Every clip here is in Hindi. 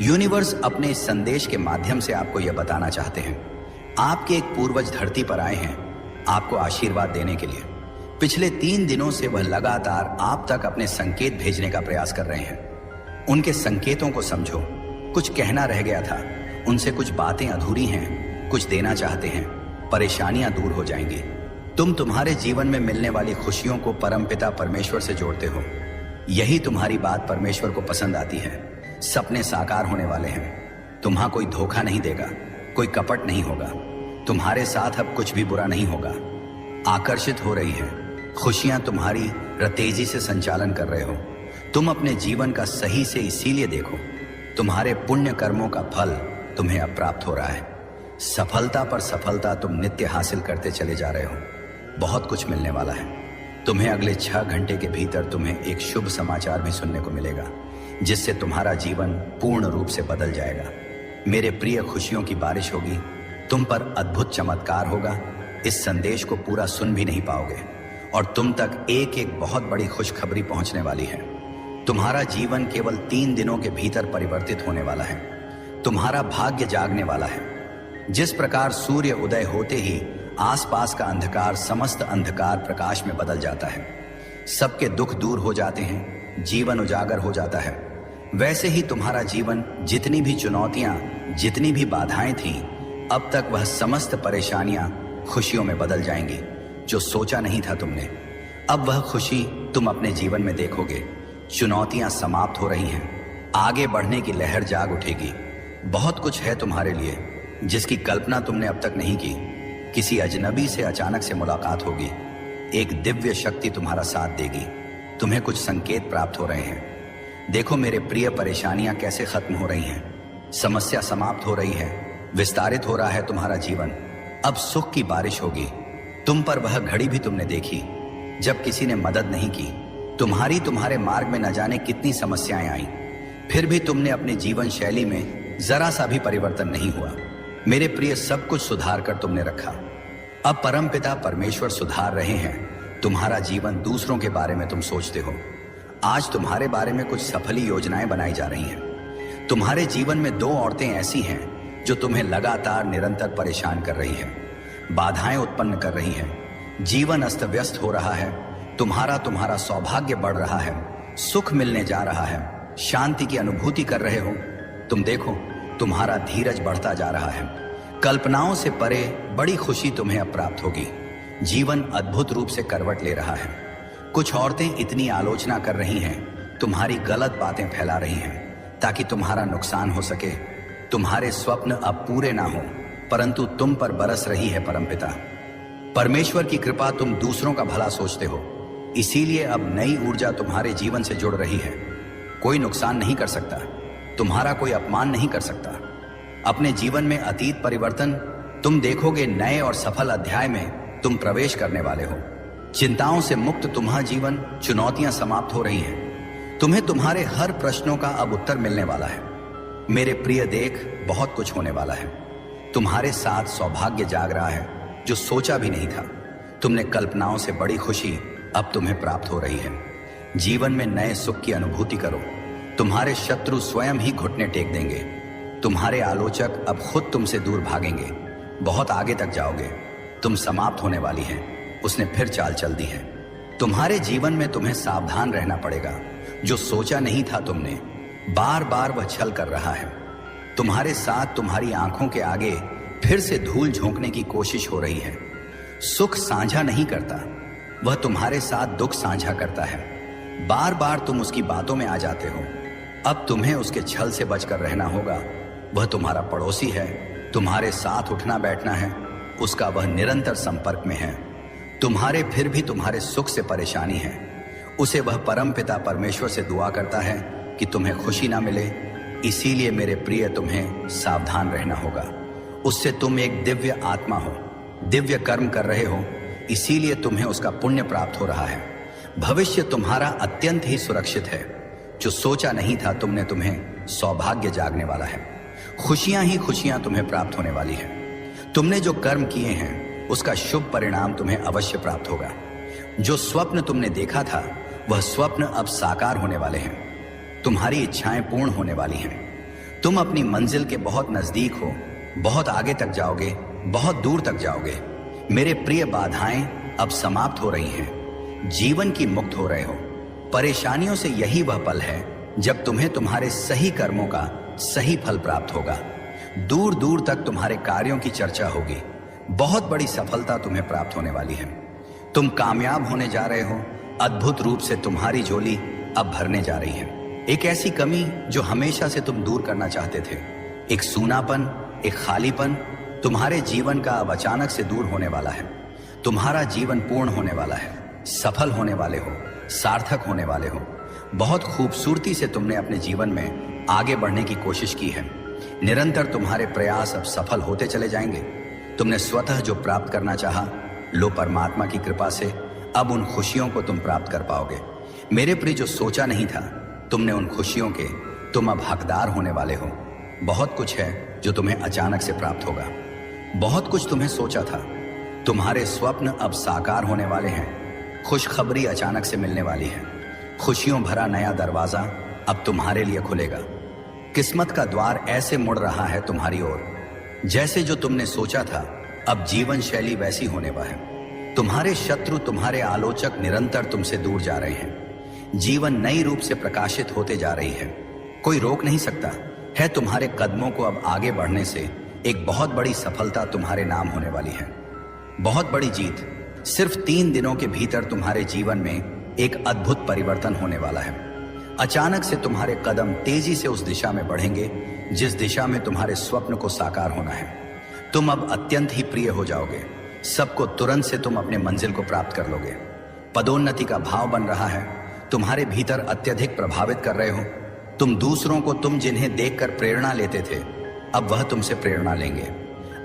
यूनिवर्स अपने इस संदेश के माध्यम से आपको यह बताना चाहते हैं, आपके एक पूर्वज धरती पर आए हैं आपको आशीर्वाद देने के लिए। पिछले 3 दिनों से वह लगातार आप तक अपने संकेत भेजने का प्रयास कर रहे हैं। उनके संकेतों को समझो। कुछ कहना रह गया था, उनसे कुछ बातें अधूरी हैं, कुछ देना चाहते हैं, परेशानियां दूर हो जाएंगी। तुम तुम्हारे जीवन में मिलने वाली खुशियों को परमपिता परमेश्वर से जोड़ते हो। यही तुम्हारी बात परमेश्वर को पसंद आती है। सपने साकार होने वाले हैं। तुम्हां कोई धोखा नहीं देगा, कोई कपट नहीं होगा। तुम्हारे साथ अब कुछ भी बुरा नहीं होगा। आकर्षित हो रही है खुशियां, तुम्हारी तेजी से संचालन कर रहे हो। तुम अपने जीवन का सही से इसीलिए देखो, तुम्हारे पुण्य कर्मों का फल तुम्हें अब प्राप्त हो रहा है। सफलता पर सफलता तुम नित्य हासिल करते चले जा रहे हो। बहुत कुछ मिलने वाला है तुम्हें। अगले 6 घंटे के भीतर तुम्हें एक शुभ समाचार भी सुनने को मिलेगा, जिससे तुम्हारा जीवन पूर्ण रूप से बदल जाएगा। मेरे प्रिय, खुशियों की बारिश होगी, तुम पर अद्भुत चमत्कार होगा। इस संदेश को पूरा सुन भी नहीं पाओगे और तुम तक एक एक बहुत बड़ी खुशखबरी पहुंचने वाली है। तुम्हारा जीवन केवल 3 दिनों के भीतर परिवर्तित होने वाला है। तुम्हारा भाग्य जागने वाला है। जिस प्रकार सूर्य उदय होते ही आसपास का अंधकार समस्त अंधकार प्रकाश में बदल जाता है, सबके दुख दूर हो जाते हैं, जीवन उजागर हो जाता है, वैसे ही तुम्हारा जीवन, जितनी भी चुनौतियां, जितनी भी बाधाएं थीं, अब तक वह समस्त परेशानियां खुशियों में बदल जाएंगी। जो सोचा नहीं था तुमने, अब वह खुशी तुम अपने जीवन में देखोगे। चुनौतियां समाप्त हो रही हैं, आगे बढ़ने की लहर जाग उठेगी। बहुत कुछ है तुम्हारे लिए जिसकी कल्पना तुमने अब तक नहीं की। किसी अजनबी से अचानक से मुलाकात होगी, एक दिव्य शक्ति तुम्हारा साथ देगी। तुम्हें कुछ संकेत प्राप्त हो रहे हैं। देखो मेरे प्रिय, परेशानियां कैसे खत्म हो रही हैं, समस्या समाप्त हो रही है, विस्तारित हो रहा है तुम्हारा जीवन। अब सुख की बारिश होगी। तुम पर वह घड़ी भी तुमने देखी जब किसी ने मदद नहीं की। तुम्हारे मार्ग में न जाने कितनी समस्याएं आई, फिर भी तुमने अपने जीवन शैली में जरा सा भी परिवर्तन नहीं हुआ। मेरे प्रिय, सब कुछ सुधार कर तुमने रखा। अब परमपिता परमेश्वर सुधार रहे हैं तुम्हारा जीवन। दूसरों के बारे में तुम सोचते हो, आज तुम्हारे बारे में कुछ सफल योजनाएं बनाई जा रही हैं। तुम्हारे जीवन में 2 औरतें ऐसी हैं जो तुम्हें लगातार निरंतर परेशान कर रही हैं, बाधाएं उत्पन्न कर रही हैं। जीवन अस्त व्यस्त हो रहा है। तुम्हारा सौभाग्य बढ़ रहा है, सुख मिलने जा रहा है, शांति की अनुभूति कर रहे हो। तुम देखो, तुम्हारा धीरज बढ़ता जा रहा है। कल्पनाओं से परे बड़ी खुशी तुम्हें अब प्राप्त होगी। जीवन अद्भुत रूप से करवट ले रहा है। कुछ औरतें इतनी आलोचना कर रही हैं, तुम्हारी गलत बातें फैला रही हैं ताकि तुम्हारा नुकसान हो सके। तुम्हारे स्वप्न अब पूरे ना हो, परंतु तुम पर बरस रही है परमपिता परमेश्वर की कृपा। तुम दूसरों का भला सोचते हो, इसीलिए अब नई ऊर्जा तुम्हारे जीवन से जुड़ रही है। कोई नुकसान नहीं कर सकता, तुम्हारा कोई अपमान नहीं कर सकता। अपने जीवन में अतीत परिवर्तन तुम देखोगे। नए और सफल अध्याय में तुम प्रवेश करने वाले हो। चिंताओं से मुक्त तुम्हारा जीवन, चुनौतियां समाप्त हो रही हैं। तुम्हें तुम्हारे हर प्रश्नों का अब उत्तर मिलने वाला है। मेरे प्रिय, देख, बहुत कुछ होने वाला है। तुम्हारे साथ सौभाग्य जाग रहा है जो सोचा भी नहीं था। तुमने कल्पनाओं से बड़ी खुशी अब तुम्हें प्राप्त हो रही है। जीवन में नए सुख की अनुभूति करो। तुम्हारे शत्रु स्वयं ही घुटने टेक देंगे। तुम्हारे आलोचक अब खुद तुमसे दूर भागेंगे। बहुत आगे तक जाओगे। तुम समाप्त होने वाली हैं। उसने फिर चाल चल दी है। तुम्हारे जीवन में तुम्हें सावधान रहना पड़ेगा। जो सोचा नहीं था तुमने, बार बार वह छल कर रहा है। तुम्हारे साथ तुम्हारी आंखों के आगे फिर से धूल झोंकने की कोशिश हो रही है। सुख साझा नहीं करता, वह तुम्हारे साथ दुख साझा करता है। बार बार तुम उसकी बातों में आ जाते हो। अब तुम्हें उसके छल से बचकर रहना होगा। वह तुम्हारा पड़ोसी है, तुम्हारे साथ उठना बैठना है, उसका वह निरंतर संपर्क में है। तुम्हारे फिर भी तुम्हारे सुख से परेशानी है। उसे वह परमपिता परमेश्वर से दुआ करता है कि तुम्हें खुशी ना मिले। इसीलिए मेरे प्रिय, तुम्हें सावधान रहना होगा। उससे तुम एक दिव्य आत्मा हो, दिव्य कर्म कर रहे हो, इसीलिए तुम्हें उसका पुण्य प्राप्त हो रहा है। भविष्य तुम्हारा अत्यंत ही सुरक्षित है। जो सोचा नहीं था तुमने, तुम्हें सौभाग्य जागने वाला है। खुशियां ही खुशियां तुम्हें प्राप्त होने वाली है। तुमने जो कर्म किए हैं उसका शुभ परिणाम तुम्हें अवश्य प्राप्त होगा। जो स्वप्न तुमने देखा था वह स्वप्न अब साकार होने वाले हैं। तुम्हारी इच्छाएं पूर्ण होने वाली हैं। तुम अपनी मंजिल के बहुत नजदीक हो, बहुत आगे तक जाओगे, बहुत दूर तक जाओगे। मेरे प्रिय, बाधाएं अब समाप्त हो रही हैं, जीवन की मुक्त हो रहे हो। परेशानियों से यही वह पल है जब तुम्हें तुम्हारे सही कर्मों का सही फल प्राप्त होगा। दूर दूर तक तुम्हारे कार्यों की चर्चा होगी। बहुत बड़ी सफलता तुम्हें प्राप्त होने वाली है। तुम कामयाब होने जा रहे हो। अद्भुत रूप से तुम्हारी झोली अब भरने जा रही है। एक ऐसी कमी जो हमेशा से तुम दूर करना चाहते थे, एक सूनापन, एक खालीपन तुम्हारे जीवन का अब अचानक से दूर होने वाला है। तुम्हारा जीवन पूर्ण होने वाला है, सफल होने वाले हो, सार्थक होने वाले हो। बहुत खूबसूरती से तुमने अपने जीवन में आगे बढ़ने की कोशिश की है। निरंतर तुम्हारे प्रयास अब सफल होते चले जाएंगे। तुमने स्वतः जो प्राप्त करना चाहा, लो परमात्मा की कृपा से अब उन खुशियों को तुम प्राप्त कर पाओगे। मेरे प्रिय, जो सोचा नहीं था तुमने उन खुशियों के, तुम अब हकदार होने वाले हो। बहुत कुछ है जो तुम्हें अचानक से प्राप्त होगा। बहुत कुछ तुम्हें सोचा था, तुम्हारे स्वप्न अब साकार होने वाले हैं। खुशखबरी अचानक से मिलने वाली है। खुशियों भरा नया दरवाजा अब तुम्हारे लिए खुलेगा। किस्मत का द्वार ऐसे मुड़ रहा है तुम्हारी ओर, जैसे जो तुमने सोचा था अब जीवन शैली वैसी होने वाली है। तुम्हारे शत्रु, तुम्हारे आलोचक निरंतर तुमसे दूर जा रहे हैं। जीवन नई रूप से प्रकाशित होते जा रही है। कोई रोक नहीं सकता है तुम्हारे कदमों को अब आगे बढ़ने से। एक बहुत बड़ी सफलता तुम्हारे नाम होने वाली है, बहुत बड़ी जीत। सिर्फ 3 दिनों के भीतर तुम्हारे जीवन में एक अद्भुत परिवर्तन होने वाला है। अचानक से तुम्हारे कदम तेजी से उस दिशा में बढ़ेंगे जिस दिशा में तुम्हारे स्वप्न को साकार होना है। तुम अब अत्यंत ही प्रिय हो जाओगे। सबको तुरंत से तुम अपने मंजिल को प्राप्त कर लोगे। पदोन्नति का भाव बन रहा है। तुम्हारे भीतर अत्यधिक प्रभावित कर रहे हो। तुम दूसरों को, तुम जिन्हें देखकर प्रेरणा लेते थे, अब वह तुमसे प्रेरणा लेंगे।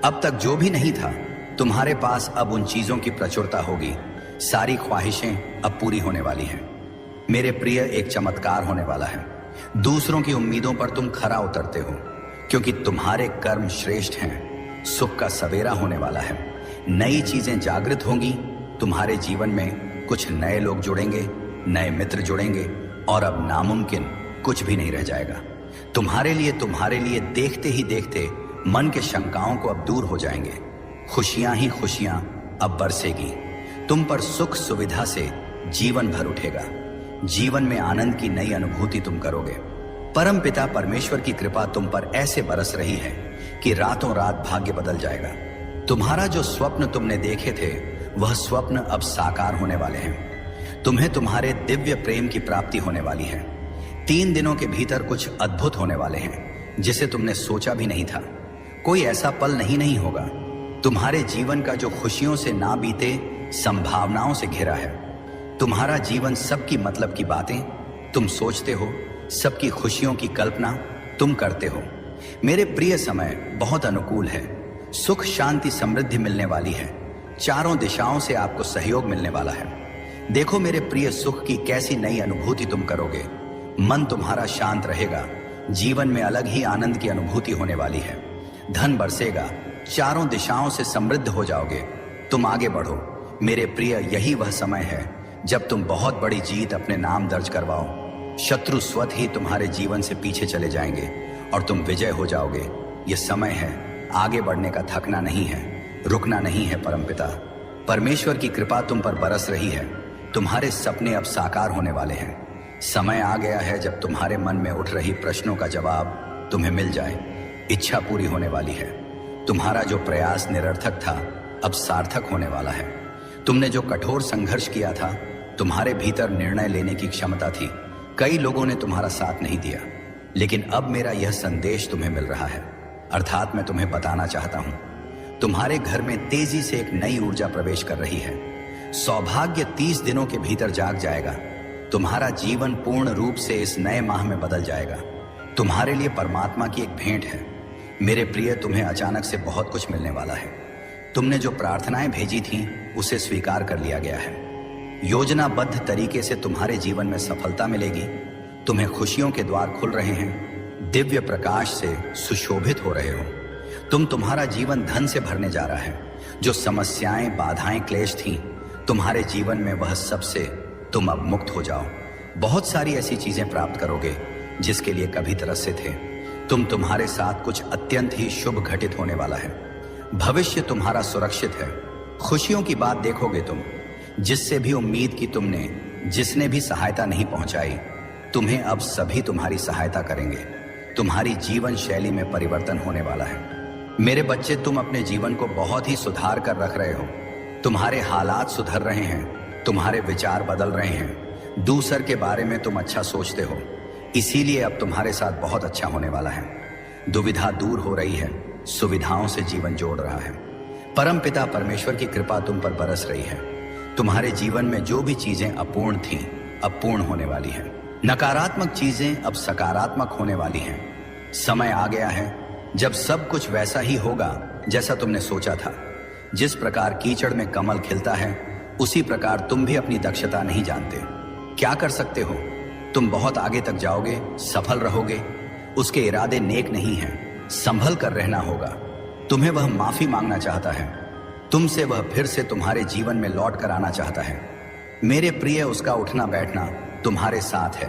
अब तक जो भी नहीं था तुम्हारे पास, अब उन चीजों की प्रचुरता होगी। सारी ख्वाहिशें अब पूरी होने वाली हैं। मेरे प्रिय, एक चमत्कार होने वाला है। दूसरों की उम्मीदों पर तुम खरा उतरते हो, क्योंकि तुम्हारे कर्म श्रेष्ठ हैं। सुख का सवेरा होने वाला है। नई चीजें जागृत होंगी। तुम्हारे जीवन में कुछ नए लोग जुड़ेंगे, नए मित्र जुड़ेंगे, और अब नामुमकिन कुछ भी नहीं रह जाएगा। तुम्हारे लिए देखते ही देखते मन के शंकाओं को अब दूर हो जाएंगे। खुशियां ही खुशियां अब बरसेगी। तुम पर सुख सुविधा से जीवन भर उठेगा। जीवन में आनंद की नई अनुभूति तुम करोगे। परम पिता परमेश्वर की कृपा तुम पर ऐसे बरस रही है कि रातों रात भाग्य बदल जाएगा। तुम्हारा जो स्वप्न तुमने देखे थे, वह स्वप्न अब साकार होने वाले हैं। तुम्हें तुम्हारे दिव्य प्रेम की प्राप्ति होने वाली है। 3 दिनों के भीतर कुछ अद्भुत होने वाले हैं जिसे तुमने सोचा भी नहीं था। कोई ऐसा पल नहीं होगा। तुम्हारे जीवन का जो खुशियों से ना बीते, संभावनाओं से घिरा है। तुम्हारा जीवन सबकी मतलब की बातें तुम सोचते हो, सबकी खुशियों की कल्पना तुम करते हो। मेरे प्रिय, समय बहुत अनुकूल है। सुख, शांति, समृद्धि मिलने वाली है। चारों दिशाओं से आपको सहयोग मिलने वाला है। देखो मेरे प्रिय, सुख की कैसी नई अनुभूति तुम करोगे। मन तुम्हारा शांत रहेगा। जीवन में अलग ही आनंद की अनुभूति होने वाली है। धन बरसेगा। चारों दिशाओं से समृद्ध हो जाओगे। तुम आगे बढ़ो मेरे प्रिय। यही वह समय है जब तुम बहुत बड़ी जीत अपने नाम दर्ज करवाओ। शत्रु स्वतः ही तुम्हारे जीवन से पीछे चले जाएंगे और तुम विजय हो जाओगे। यह समय है आगे बढ़ने का। थकना नहीं है, रुकना नहीं है। परमपिता परमेश्वर की कृपा तुम पर बरस रही है। तुम्हारे सपने अब साकार होने वाले हैं। समय आ गया है जब तुम्हारे मन में उठ रही प्रश्नों का जवाब तुम्हें मिल जाए। इच्छा पूरी होने वाली है। तुम्हारा जो प्रयास निरर्थक था, अब सार्थक होने वाला है। तुमने जो कठोर संघर्ष किया था, तुम्हारे भीतर निर्णय लेने की क्षमता थी। कई लोगों ने तुम्हारा साथ नहीं दिया, लेकिन अब मेरा यह संदेश तुम्हें मिल रहा है। अर्थात मैं तुम्हें बताना चाहता हूं, तुम्हारे घर में तेजी से एक नई ऊर्जा प्रवेश कर रही है। सौभाग्य 30 दिनों के भीतर जाग जाएगा। तुम्हारा जीवन पूर्ण रूप से इस नए माह में बदल जाएगा। तुम्हारे लिए परमात्मा की एक भेंट है। मेरे प्रिय, तुम्हें अचानक से बहुत कुछ मिलने वाला है। तुमने जो प्रार्थनाएं भेजी थीं, उसे स्वीकार कर लिया गया है। योजनाबद्ध तरीके से तुम्हारे जीवन में सफलता मिलेगी। तुम्हें खुशियों के द्वार खुल रहे हैं। दिव्य प्रकाश से सुशोभित हो रहे हो। तुम्हारा जीवन धन से भरने जा रहा है। जो समस्याएं, बाधाएं, क्लेश थीं तुम्हारे जीवन में, वह सबसे तुम अब मुक्त हो जाओ। बहुत सारी ऐसी चीजें प्राप्त करोगे जिसके लिए कभी तरसते थे। तुम्हारे साथ कुछ अत्यंत ही शुभ घटित होने वाला है। भविष्य तुम्हारा सुरक्षित है। खुशियों की बात देखोगे तुम। जिससे भी उम्मीद की तुमने, जिसने भी सहायता नहीं पहुंचाई, तुम्हें अब सभी तुम्हारी सहायता करेंगे। तुम्हारी जीवन शैली में परिवर्तन होने वाला है। मेरे बच्चे, तुम अपने जीवन को बहुत ही सुधार कर रख रहे हो। तुम्हारे हालात सुधर रहे हैं, तुम्हारे विचार बदल रहे हैं, दूसर के बारे में तुम अच्छा सोचते हो। इसीलिए अब तुम्हारे साथ बहुत अच्छा होने वाला है। दुविधा दूर हो रही है, सुविधाओं से जीवन जोड़ रहा है। परमपिता परमेश्वर की कृपा तुम पर बरस रही है। तुम्हारे जीवन में जो भी चीजें अपूर्ण थीं, अब पूर्ण होने वाली हैं। नकारात्मक चीजें अब सकारात्मक होने वाली हैं। समय आ गया है जब सब कुछ वैसा ही होगा जैसा तुमने सोचा था। जिस प्रकार कीचड़ में कमल खिलता है, उसी प्रकार तुम भी अपनी दक्षता नहीं जानते। क्या कर सकते हो? तुम बहुत आगे तक जाओगे, सफल रहोगे। उसके इरादे नेक नहीं हैं, संभल कर रहना होगा। तुम्हें वह माफी मांगना चाहता है। तुमसे वह फिर से तुम्हारे जीवन में लौट कर आना चाहता है। मेरे प्रिय, उसका उठना बैठना तुम्हारे साथ है,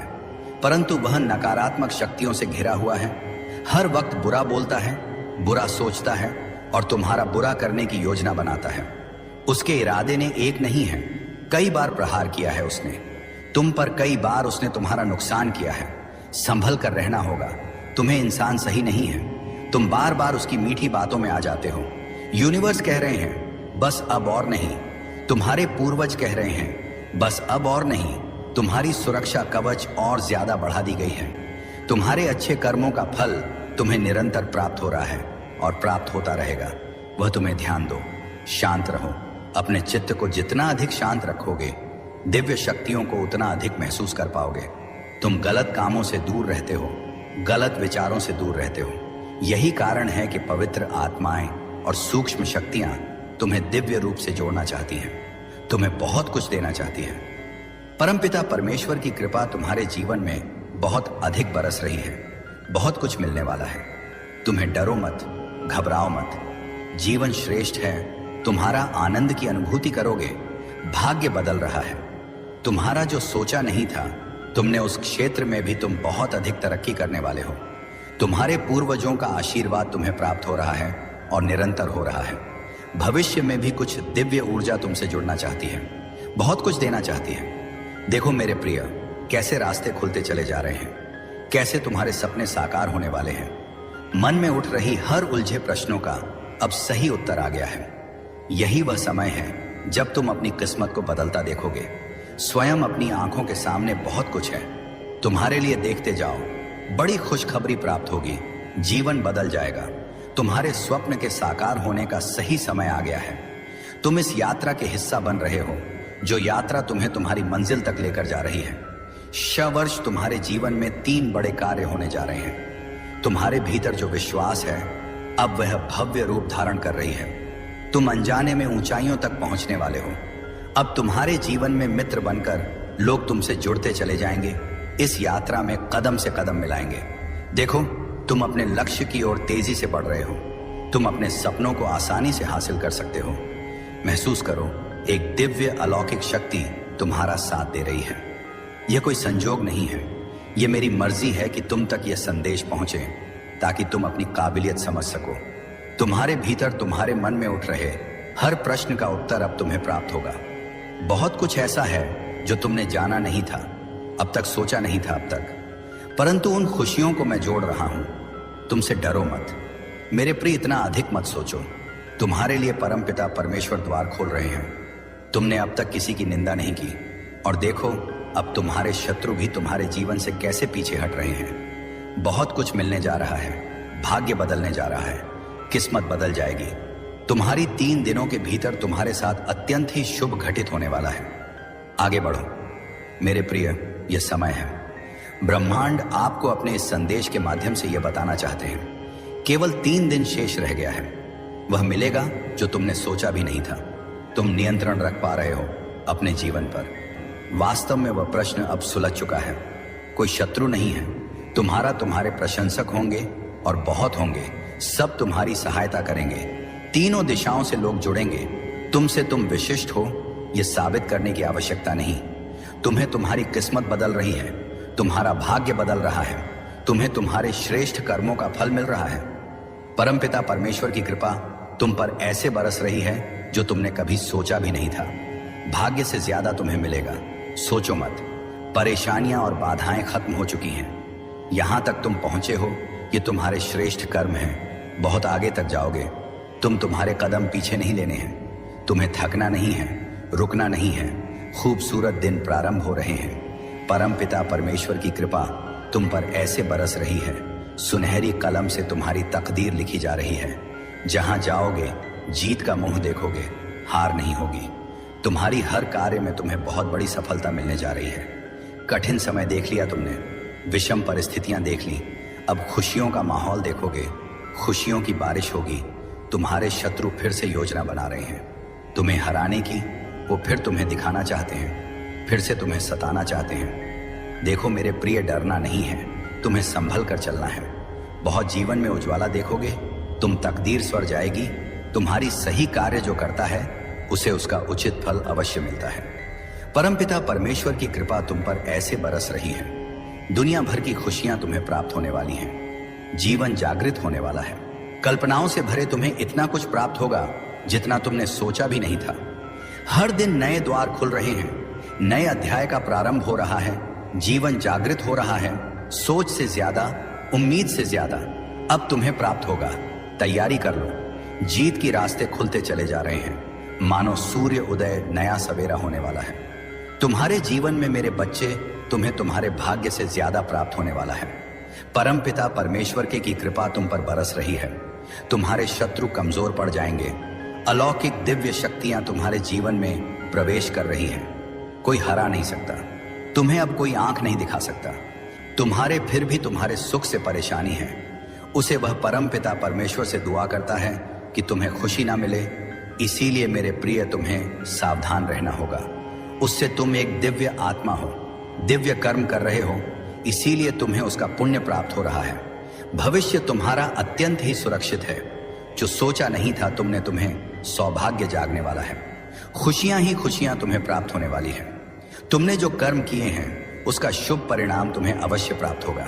परंतु वह नकारात्मक शक्तियों से घिरा हुआ है। हर वक्त बुरा बोलता है, बुरा सोचता है और तुम्हारा बुरा करने की योजना बनाता है। उसके इरादे ने एक नहीं है, कई बार प्रहार किया है उसने तुम पर। कई बार उसने तुम्हारा नुकसान किया है। संभल कर रहना होगा। तुम्हें इंसान सही नहीं है। तुम बार बार उसकी मीठी बातों में आ जाते हो। यूनिवर्स कह रहे हैं बस अब और नहीं। तुम्हारे पूर्वज कह रहे हैं बस अब और नहीं। तुम्हारी सुरक्षा कवच और ज्यादा बढ़ा दी गई है। तुम्हारे अच्छे कर्मों का फल तुम्हें निरंतर प्राप्त हो रहा है और प्राप्त होता रहेगा। वह तुम्हें ध्यान दो, शांत रहो। अपने चित्त को जितना अधिक शांत रखोगे, दिव्य शक्तियों को उतना अधिक महसूस कर पाओगे। तुम गलत कामों से दूर रहते हो, गलत विचारों से दूर रहते हो। यही कारण है कि पवित्र आत्माएं और सूक्ष्म शक्तियां तुम्हें दिव्य रूप से जोड़ना चाहती हैं, तुम्हें बहुत कुछ देना चाहती हैं। परमपिता परमेश्वर की कृपा तुम्हारे जीवन में बहुत अधिक बरस रही है। बहुत कुछ मिलने वाला है। तुम्हें डरो मत, घबराओ मत। जीवन श्रेष्ठ है। तुम्हारा आनंद की अनुभूति करोगे। भाग्य बदल रहा है। तुम्हारा जो सोचा नहीं था, तुमने उस क्षेत्र में भी तुम बहुत अधिक तरक्की करने वाले हो। तुम्हारे पूर्वजों का आशीर्वाद तुम्हें प्राप्त हो रहा है और निरंतर हो रहा है। भविष्य में भी कुछ दिव्य ऊर्जा तुमसे जुड़ना चाहती है, बहुत कुछ देना चाहती है। देखो मेरे प्रिय, कैसे रास्ते खुलते चले जा रहे हैं, कैसे तुम्हारे सपने साकार होने वाले हैं। मन में उठ रही हर उलझे प्रश्नों का अब सही उत्तर आ गया है। यही वह समय है जब तुम अपनी किस्मत को बदलता देखोगे। स्वयं अपनी आंखों के सामने बहुत कुछ है। तुम्हारे लिए देखते जाओ, बड़ी खुशखबरी प्राप्त होगी। जीवन बदल जाएगा। तुम्हारे स्वप्न के साकार होने का सही समय आ गया है। तुम इस यात्रा के हिस्सा बन रहे हो, जो यात्रा तुम्हें तुम्हारी मंजिल तक लेकर जा रही है। वर्ष तुम्हारे जीवन में 3 बड़े कार्य होने जा रहे हैं। तुम्हारे भीतर जो विश्वास है, अब वह भव्य रूप धारण कर रही है। तुम अनजाने में ऊंचाइयों तक पहुंचने वाले हो। अब तुम्हारे जीवन में मित्र बनकर लोग तुमसे जुड़ते चले जाएंगे। इस यात्रा में कदम से कदम मिलाएंगे। देखो, तुम अपने लक्ष्य की ओर तेजी से बढ़ रहे हो। तुम अपने सपनों को आसानी से हासिल कर सकते हो। महसूस करो, एक दिव्य अलौकिक शक्ति तुम्हारा साथ दे रही है। यह कोई संजोग नहीं है, यह मेरी मर्जी है कि तुम तक यह संदेश पहुंचे, ताकि तुम अपनी काबिलियत समझ सको। तुम्हारे भीतर, तुम्हारे मन में उठ रहे हर प्रश्न का उत्तर अब तुम्हें प्राप्त होगा। बहुत कुछ ऐसा है जो तुमने जाना नहीं था, अब तक सोचा नहीं था अब तक, परंतु उन खुशियों को मैं जोड़ रहा हूं। तुमसे डरो मत मेरे प्रिय, इतना अधिक मत सोचो। तुम्हारे लिए परमपिता परमेश्वर द्वार खोल रहे हैं। तुमने अब तक किसी की निंदा नहीं की, और देखो अब तुम्हारे शत्रु भी तुम्हारे जीवन से कैसे पीछे हट रहे हैं। बहुत कुछ मिलने जा रहा है। भाग्य बदलने जा रहा है। किस्मत बदल जाएगी। तुम्हारी 3 दिनों के भीतर तुम्हारे साथ अत्यंत ही शुभ घटित होने वाला है। आगे बढ़ो मेरे प्रिय, यह समय है। ब्रह्मांड आपको अपने इस संदेश के माध्यम से यह बताना चाहते हैं, केवल 3 दिन शेष रह गया है। वह मिलेगा जो तुमने सोचा भी नहीं था। तुम नियंत्रण रख पा रहे हो अपने जीवन पर। वास्तव में वह प्रश्न अब सुलझ चुका है। कोई शत्रु नहीं है। तुम्हारे प्रशंसक होंगे और बहुत होंगे। सब तुम्हारी सहायता करेंगे। तीनों दिशाओं से लोग जुड़ेंगे। तुमसे तुम विशिष्ट हो, यह साबित करने की आवश्यकता नहीं। तुम्हें तुम्हारी किस्मत बदल रही है। तुम्हारा भाग्य बदल रहा है। तुम्हें तुम्हारे श्रेष्ठ कर्मों का फल मिल रहा है। परमपिता परमेश्वर की कृपा तुम पर ऐसे बरस रही है जो तुमने कभी सोचा भी नहीं था। भाग्य से ज्यादा तुम्हें मिलेगा, सोचो मत। परेशानियां और बाधाएं खत्म हो चुकी हैं। यहां तक तुम पहुंचे हो, ये तुम्हारे श्रेष्ठ कर्म हैं। बहुत आगे तक जाओगे। तुम्हारे कदम पीछे नहीं लेने हैं। तुम्हें थकना नहीं है, रुकना नहीं है। खूबसूरत दिन प्रारंभ हो रहे हैं। परमपिता परमेश्वर की कृपा तुम पर ऐसे बरस रही है, सुनहरी कलम से तुम्हारी तकदीर लिखी जा रही है। जहां जाओगे जीत का मुंह देखोगे, हार नहीं होगी। तुम्हारी हर कार्य में तुम्हें बहुत बड़ी सफलता मिलने जा रही है। कठिन समय देख लिया तुमने, विषम परिस्थितियां देख ली। अब खुशियों का माहौल देखोगे, खुशियों की बारिश होगी। तुम्हारे शत्रु फिर से योजना बना रहे हैं तुम्हें हराने की। वो फिर तुम्हें दिखाना चाहते हैं, फिर से तुम्हें सताना चाहते हैं। देखो मेरे प्रिय, डरना नहीं है, तुम्हें संभल कर चलना है। बहुत जीवन में उज्ज्वला देखोगे। तुम तकदीर स्वर जाएगी। तुम्हारी सही कार्य जो करता है उसे उसका उचित फल अवश्य मिलता है। परमपिता परमेश्वर की कृपा तुम पर ऐसे बरस रही है। दुनिया भर की खुशियां तुम्हें प्राप्त होने वाली हैं। जीवन जागृत होने वाला है। कल्पनाओं से भरे तुम्हें इतना कुछ प्राप्त होगा जितना तुमने सोचा भी नहीं था। हर दिन नए द्वार खुल रहे हैं। नए अध्याय का प्रारंभ हो रहा है। जीवन जागृत हो रहा है। सोच से ज्यादा, उम्मीद से ज्यादा अब तुम्हें प्राप्त होगा। तैयारी कर लो। जीत की रास्ते खुलते चले जा रहे हैं। मानो सूर्य उदय, नया सवेरा होने वाला है। तुम्हारे जीवन में मेरे बच्चे, तुम्हें तुम्हारे भाग्य से ज्यादा प्राप्त होने वाला है। परमपिता परमेश्वर की कृपा तुम पर बरस रही है। तुम्हारे शत्रु कमजोर पड़ जाएंगे। अलौकिक दिव्य शक्तियां तुम्हारे जीवन में प्रवेश कर रही हैं। कोई हरा नहीं सकता। तुम्हें अब कोई आंख नहीं दिखा सकता। तुम्हारे फिर भी तुम्हारे सुख से परेशानी है। उसे वह परमपिता परमेश्वर से दुआ करता है कि तुम्हें खुशी ना मिले। इसीलिए मेरे प्रिय, तुम्हें सावधान रहना होगा। उससे तुम एक दिव्य आत्मा हो, दिव्य कर्म कर रहे हो, इसीलिए तुम्हें उसका पुण्य प्राप्त हो रहा है। भविष्य तुम्हारा अत्यंत ही सुरक्षित है। जो सोचा नहीं था तुमने, तुम्हें सौभाग्य जागने वाला है। खुशियां ही खुशियां तुम्हें प्राप्त होने वाली है। तुमने जो कर्म किए हैं उसका शुभ परिणाम तुम्हें अवश्य प्राप्त होगा।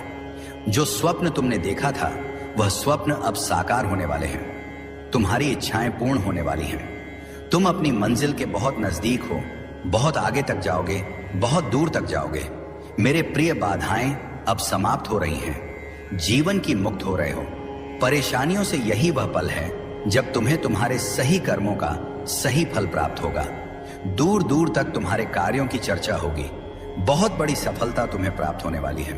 जो स्वप्न तुमने देखा था वह स्वप्न अब साकार होने वाले हैं। तुम्हारी इच्छाएं पूर्ण होने वाली हैं। तुम अपनी मंजिल के बहुत नजदीक हो। बहुत आगे तक जाओगे, बहुत दूर तक जाओगे। मेरे प्रिय, बाधाएं अब समाप्त हो रही हैं। जीवन की मुक्त हो रहे हो। परेशानियों से यही वह पल है जब तुम्हें तुम्हारे सही कर्मों का सही फल प्राप्त होगा। दूर दूर तक तुम्हारे कार्यों की चर्चा होगी। बहुत बड़ी सफलता तुम्हें प्राप्त होने वाली है।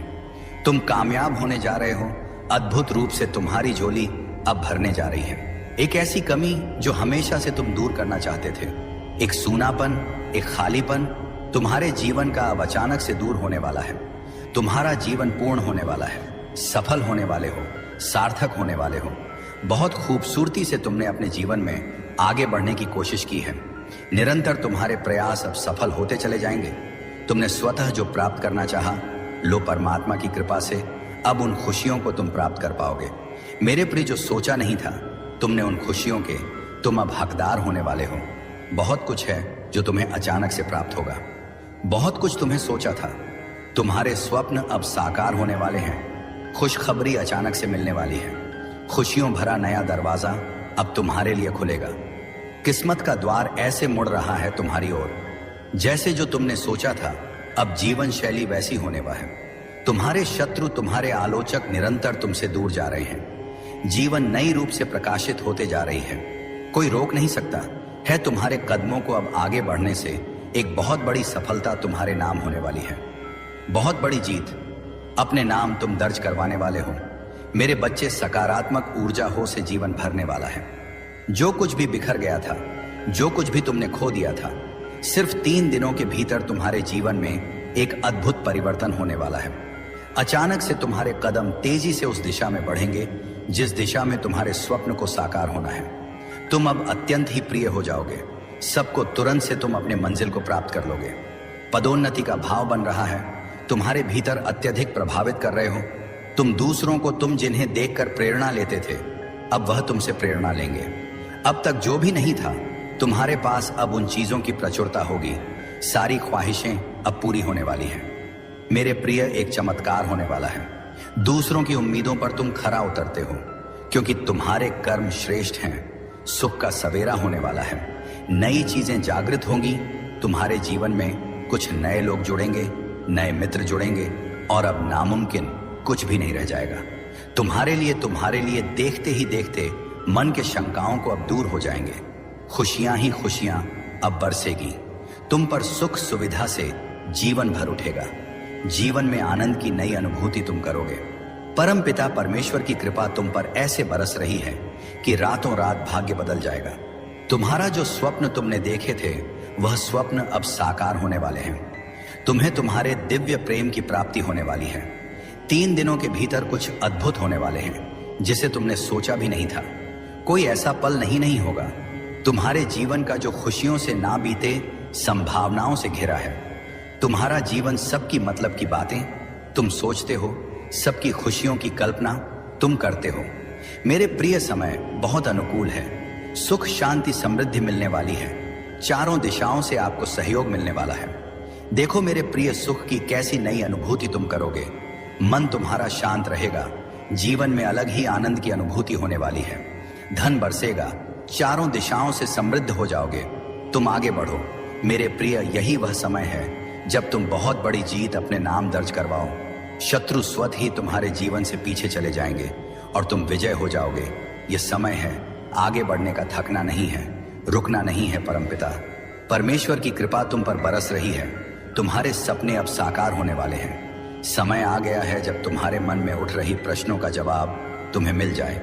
तुम कामयाब होने जा रहे हो। अद्भुत रूप से तुम्हारी झोली अब भरने जा रही है। एक ऐसी कमी जो हमेशा से तुम दूर करना चाहते थे, एक सूनापन, एक खालीपन तुम्हारे जीवन का अब अचानक से दूर होने वाला है। तुम्हारा जीवन पूर्ण होने वाला है। सफल होने वाले हो, सार्थक होने वाले हो। बहुत खूबसूरती से तुमने अपने जीवन में आगे बढ़ने की कोशिश की है। निरंतर तुम्हारे प्रयास अब सफल होते चले जाएंगे। तुमने स्वतः जो प्राप्त करना चाहा, लो परमात्मा की कृपा से अब उन खुशियों को तुम प्राप्त कर पाओगे। मेरे प्रिय, जो सोचा नहीं था तुमने उन खुशियों के, तुम अब हकदार होने वाले हो। बहुत कुछ है जो तुम्हें अचानक से प्राप्त होगा। बहुत कुछ तुम्हें सोचा था। तुम्हारे स्वप्न अब साकार होने वाले हैं। खुशखबरी अचानक से मिलने वाली है। खुशियों भरा नया दरवाजा अब तुम्हारे लिए खुलेगा। किस्मत का द्वार ऐसे मुड़ रहा है तुम्हारी ओर, जैसे जो तुमने सोचा था अब जीवन शैली वैसी होने वाली है। तुम्हारे शत्रु, तुम्हारे आलोचक निरंतर तुमसे दूर जा रहे हैं। जीवन नई रूप से प्रकाशित होते जा रही है। कोई रोक नहीं सकता है तुम्हारे कदमों को अब आगे बढ़ने से। एक बहुत बड़ी सफलता तुम्हारे नाम होने वाली है। बहुत बड़ी जीत अपने नाम तुम दर्ज करवाने वाले हो। मेरे बच्चे, सकारात्मक ऊर्जा हो से जीवन भरने वाला है। जो कुछ भी बिखर गया था, जो कुछ भी तुमने खो दिया था, सिर्फ 3 दिनों के भीतर तुम्हारे जीवन में एक अद्भुत परिवर्तन होने वाला है। अचानक से तुम्हारे कदम तेजी से उस दिशा में बढ़ेंगे जिस दिशा में तुम्हारे स्वप्न को साकार होना है। तुम अब अत्यंत ही प्रिय हो जाओगे। सबको तुरंत से तुम अपने मंजिल को प्राप्त कर लोगे। पदोन्नति का भाव बन रहा है। तुम्हारे भीतर अत्यधिक प्रभावित कर रहे हो। तुम दूसरों को, तुम जिन्हें देखकर प्रेरणा लेते थे, अब वह तुमसे प्रेरणा लेंगे। अब तक जो भी नहीं था तुम्हारे पास, अब उन चीजों की प्रचुरता होगी। सारी ख्वाहिशें अब पूरी होने वाली हैं। मेरे प्रिय, एक चमत्कार होने वाला है। दूसरों की उम्मीदों पर तुम खरा उतरते हो, क्योंकि तुम्हारे कर्म श्रेष्ठ हैं। सुख का सवेरा होने वाला है। नई चीजें जागृत होंगी। तुम्हारे जीवन में कुछ नए लोग जुड़ेंगे, नए मित्र जुड़ेंगे, और अब नामुमकिन कुछ भी नहीं रह जाएगा। तुम्हारे लिए देखते ही देखते मन के शंकाओं को अब दूर हो जाएंगे। खुशियां ही खुशियां अब बरसेगी। तुम पर सुख सुविधा से जीवन भर उठेगा। जीवन में आनंद की नई अनुभूति तुम करोगे। परम पिता परमेश्वर की कृपा तुम पर ऐसे बरस रही है कि रातों रात भाग्य बदल जाएगा। तुम्हारा जो स्वप्न तुमने देखे थे, वह स्वप्न अब साकार होने वाले हैं। तुम्हें तुम्हारे दिव्य प्रेम की प्राप्ति होने वाली है। 3 दिनों के भीतर कुछ अद्भुत होने वाले हैं, जिसे तुमने सोचा भी नहीं था। कोई ऐसा पल नहीं होगा। तुम्हारे जीवन का जो खुशियों से ना बीते, संभावनाओं से घिरा है। तुम्हारा जीवन सबकी मतलब की बातें तुम सोचते हो, सबकी खुशियों की कल्पना तुम करते हो। मेरे प्रिय, समय बहुत अनुकूल है। सुख शांति समृद्धि मिलने वाली है। चारों दिशाओं से आपको सहयोग मिलने वाला है। देखो मेरे प्रिय, सुख की कैसी नई अनुभूति तुम करोगे। मन तुम्हारा शांत रहेगा। जीवन में अलग ही आनंद की अनुभूति होने वाली है। धन बरसेगा। चारों दिशाओं से समृद्ध हो जाओगे। तुम आगे बढ़ो मेरे प्रिय। यही वह समय है जब तुम बहुत बड़ी जीत अपने नाम दर्ज करवाओ। शत्रु स्वतः ही तुम्हारे जीवन से पीछे चले जाएंगे और तुम विजय हो जाओगे। यह समय है आगे बढ़ने का। थकना नहीं है, रुकना नहीं है। परमपिता परमेश्वर की कृपा तुम पर बरस रही है। तुम्हारे सपने अब साकार होने वाले हैं। समय आ गया है जब तुम्हारे मन में उठ रही प्रश्नों का जवाब तुम्हें मिल जाए।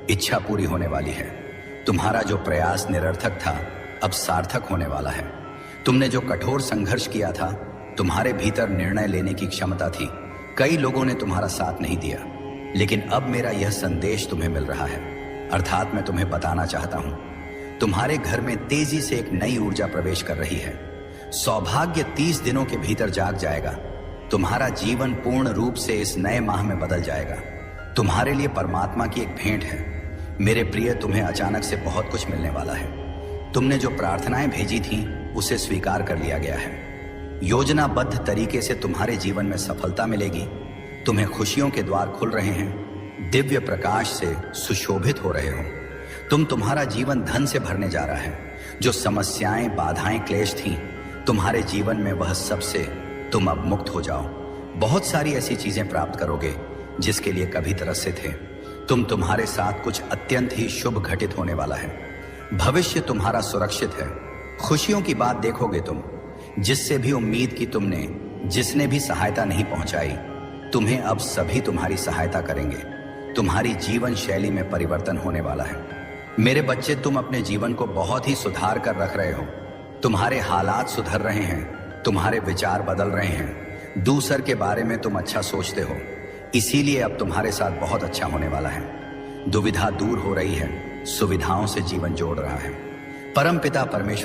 इच्छा पूरी होने वाली है। तुम्हारा जो प्रयास निरर्थक था, अब सार्थक होने वाला है। तुमने जो कठोर संघर्ष किया था, तुम्हारे भीतर निर्णय लेने की क्षमता थी। कई लोगों ने तुम्हारा साथ नहीं दिया, लेकिन अब मेरा यह संदेश तुम्हें मिल रहा है। अर्थात मैं तुम्हें बताना चाहता हूं, तुम्हारे घर में तेजी से एक नई ऊर्जा प्रवेश कर रही है। सौभाग्य 30 दिनों के भीतर जाग जाएगा। तुम्हारा जीवन पूर्ण रूप से इस नए माह में बदल जाएगा। तुम्हारे लिए परमात्मा की एक भेंट है। मेरे प्रिय, तुम्हें अचानक से बहुत कुछ मिलने वाला है। तुमने जो प्रार्थनाएं भेजी थीं, उसे स्वीकार कर लिया गया है। योजनाबद्ध तरीके से तुम्हारे जीवन में सफलता मिलेगी। तुम्हें खुशियों के द्वार खुल रहे हैं। दिव्य प्रकाश से सुशोभित हो रहे हो। तुम्हारा जीवन धन से भरने जा रहा है। जो समस्याएं, बाधाएं, क्लेश थीं तुम्हारे जीवन में, वह सबसे तुम अब मुक्त हो जाओ। बहुत सारी ऐसी चीजें प्राप्त करोगे जिसके लिए कभी तरसते थे। तुम्हारे साथ कुछ अत्यंत ही शुभ घटित होने वाला है। भविष्य तुम्हारा सुरक्षित है। खुशियों की बात देखोगे तुम। जिससे भी उम्मीद की तुमने, जिसने भी सहायता नहीं पहुंचाई, तुम्हें अब सभी तुम्हारी सहायता करेंगे। तुम्हारी जीवन शैली में परिवर्तन होने वाला है। मेरे बच्चे, तुम अपने जीवन को बहुत ही सुधार कर रख रहे हो। तुम्हारे हालात सुधर रहे हैं। तुम्हारे विचार बदल रहे हैं। दूसर के बारे में तुम अच्छा सोचते हो। इसीलिए अब तुम्हारे साथ बहुत अच्छा होने वाला है। दुविधा दूर हो रही है। सुविधाओं से जीवन जोड़ रहा है। परम पिता परमेश्वर